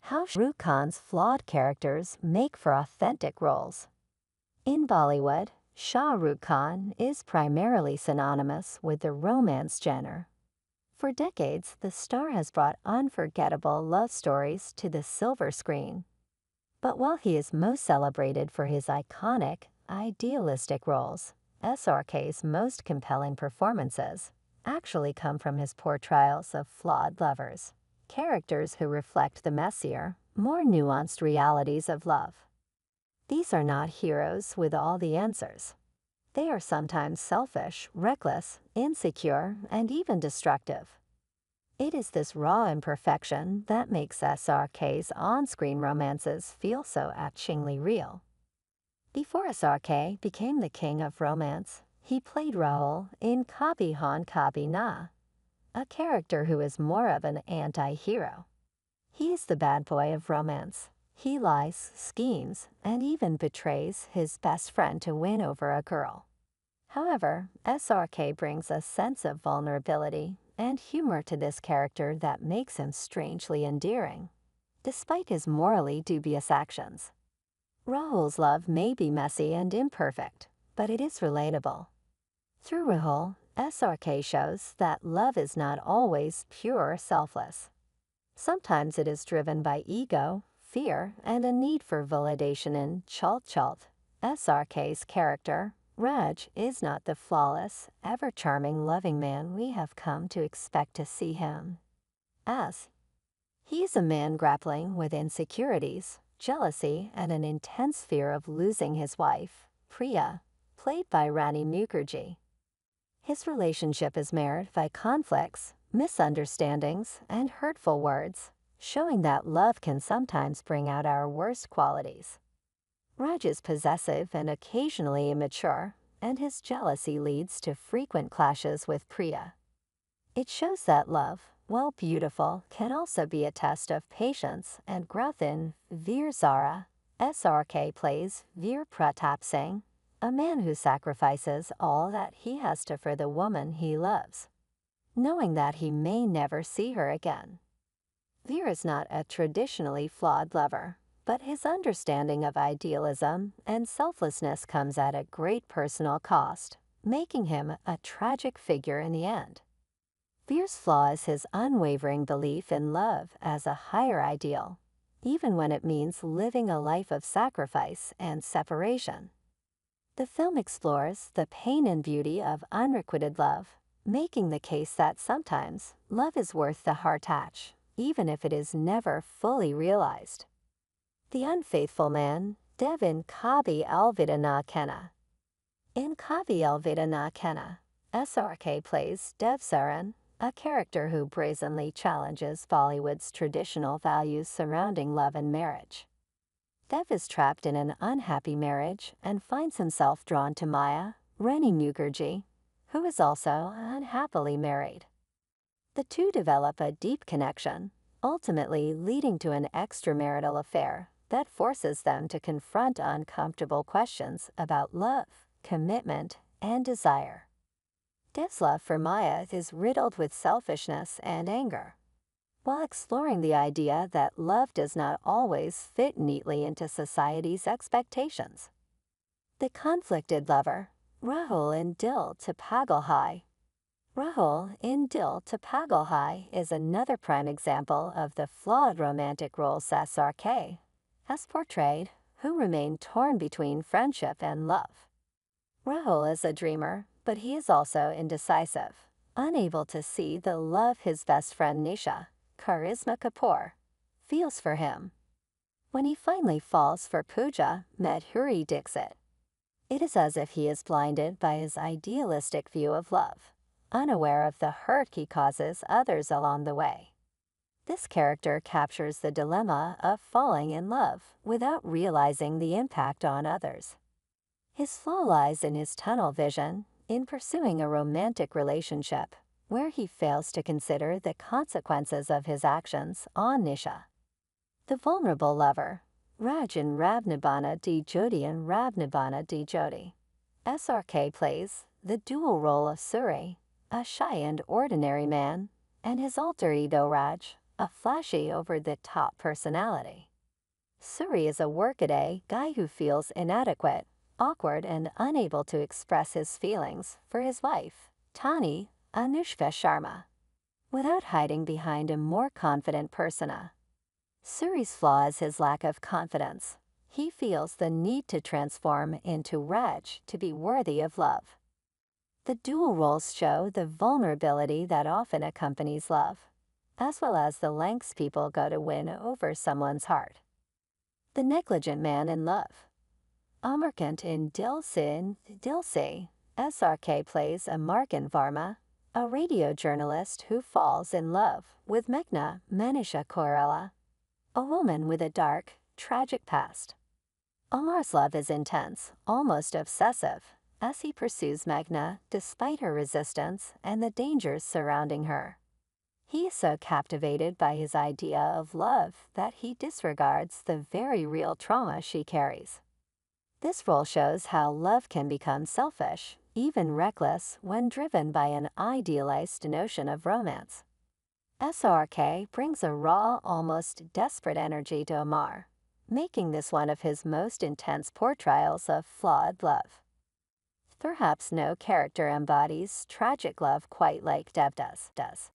How Shah Rukh Khan's flawed characters make for authentic roles. In Bollywood, Shah Rukh Khan is primarily synonymous with the romance genre. For decades, the star has brought unforgettable love stories to the silver screen. But while he is most celebrated for his iconic, idealistic roles, SRK's most compelling performances actually come from his portrayals of flawed lovers, characters who reflect the messier, more nuanced realities of love. These are not heroes with all the answers. They are sometimes selfish, reckless, insecure, and even destructive. It is this raw imperfection that makes SRK's on-screen romances feel so achingly real. Before SRK became the king of romance, he played Rahul in Kabhi, Haan, Kabhi Na, a character who is more of an anti-hero. He is the bad boy of romance. He lies, schemes, and even betrays his best friend to win over a girl. However, SRK brings a sense of vulnerability and humor to this character that makes him strangely endearing, despite his morally dubious actions. Rahul's love may be messy and imperfect, but it is relatable. Through Rahul, SRK shows that love is not always pure or selfless. Sometimes it is driven by ego, fear, and a need for validation. Chalte, SRK's character, Raj, is not the flawless, ever-charming loving man we have come to expect to see him as. He is a man grappling with insecurities, jealousy, and an intense fear of losing his wife, Priya, played by Rani Mukerji. His relationship is marred by conflicts, misunderstandings, and hurtful words, showing that love can sometimes bring out our worst qualities. Raj is possessive and occasionally immature, and his jealousy leads to frequent clashes with Priya. It shows that love, while beautiful, can also be a test of patience and growth. In Veer-Zaara, SRK plays Veer Pratap Singh, a man who sacrifices all that he has to for the woman he loves, knowing that he may never see her again. Veer is not a traditionally flawed lover, but his understanding of idealism and selflessness comes at a great personal cost, making him a tragic figure in the end. Veer's flaw is his unwavering belief in love as a higher ideal, even when it means living a life of sacrifice and separation. The film explores the pain and beauty of unrequited love, making the case that sometimes love is worth the heart-touch, even if it is never fully realized. The Unfaithful Man, Dev in Kabhi Alvida Na Kehna. In Kabhi Alvida Na Kehna, SRK plays Veer-Zaara, a character who brazenly challenges Bollywood's traditional values surrounding love and marriage. Dev is trapped in an unhappy marriage and finds himself drawn to Maya, Rani Mukerji, who is also unhappily married. The two develop a deep connection, ultimately leading to an extramarital affair that forces them to confront uncomfortable questions about love, commitment, and desire. Dev's love for Maya is riddled with selfishness and anger, while exploring the idea that love does not always fit neatly into society's expectations. The Conflicted Lover, Rahul in Dil to Pagal Hai. Rahul in Dil to Pagal Hai is another prime example of the flawed romantic roles SRK has portrayed, who remain torn between friendship and love. Rahul is a dreamer, but he is also indecisive, unable to see the love his best friend Nisha, Charisma Kapoor, feels for him. When he finally falls for Pooja, Madhuri Dixit, it is as if he is blinded by his idealistic view of love, unaware of the hurt he causes others along the way. This character captures the dilemma of falling in love without realizing the impact on others. His flaw lies in his tunnel vision, in pursuing a romantic relationship, where he fails to consider the consequences of his actions on Nisha. The Vulnerable Lover, Raj in Rabnibana Di Jodi and Rabnibana Di Jodi. SRK plays the dual role of Suri, a shy and ordinary man, and his alter ego Raj, a flashy, over-the-top personality. Suri is a workaday guy who feels inadequate, awkward, and unable to express his feelings for his wife, Tani, Anushka Sharma, without hiding behind a more confident persona. Suri's flaw is his lack of confidence. He feels the need to transform into Raj to be worthy of love. The dual roles show the vulnerability that often accompanies love, as well as the lengths people go to win over someone's heart. The negligent man in love. Amarkant in Dil Se, SRK plays Amarkant Varma, a radio journalist who falls in love with Meghna Manisha Koirala, a woman with a dark, tragic past. Amar's love is intense, almost obsessive, as he pursues Meghna despite her resistance and the dangers surrounding her. He is so captivated by his idea of love that he disregards the very real trauma she carries. This role shows how love can become selfish, even reckless, when driven by an idealized notion of romance. SRK brings a raw, almost desperate energy to Amar, making this one of his most intense portrayals of flawed love. Perhaps no character embodies tragic love quite like Dev does.